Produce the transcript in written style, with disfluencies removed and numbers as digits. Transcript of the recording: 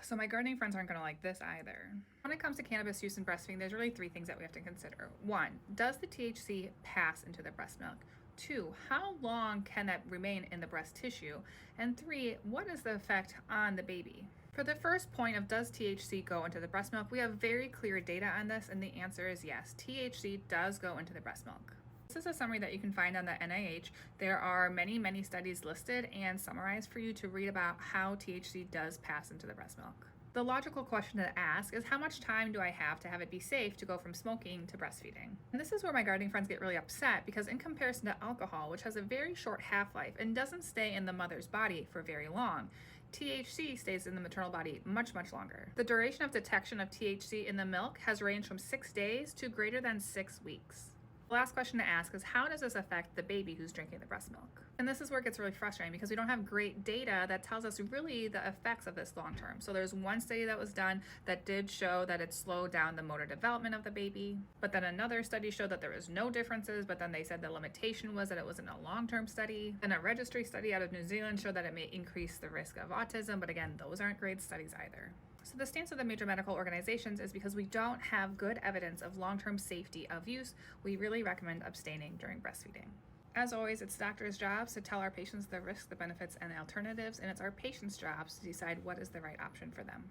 So my gardening friends aren't going to like this either. When it comes to cannabis use in breastfeeding, there's really 3 things that we have to consider. 1, does the THC pass into the breast milk? 2, how long can that remain in the breast tissue? And 3, what is the effect on the baby? For the first point of does THC go into the breast milk, we have very clear data on this, and the answer is yes. THC does go into the breast milk. This is a summary that you can find on the NIH. There are many studies listed and summarized for you to read about how THC does pass into the breast milk. The logical question to ask is, how much time do I have to have it be safe to go from smoking to breastfeeding? And this is where my gardening friends get really upset, because in comparison to alcohol, which has a very short half-life and doesn't stay in the mother's body for very long, THC stays in the maternal body much longer. The duration of detection of THC in the milk has ranged from 6 days to greater than 6 weeks. The last question to ask is, how does this affect the baby who's drinking the breast milk? And this is where it gets really frustrating, because we don't have great data that tells us really the effects of this long term. So there's one study that was done that did show that it slowed down the motor development of the baby, but then another study showed that there was no differences, but then they said the limitation was that it wasn't a long-term study. And a registry study out of New Zealand showed that it may increase the risk of autism, but again, those aren't great studies either. So the stance of the major medical organizations is, because we don't have good evidence of long-term safety of use, we really recommend abstaining during breastfeeding. As always, it's doctors' jobs to tell our patients the risks, the benefits, and the alternatives, and it's our patients' jobs to decide what is the right option for them.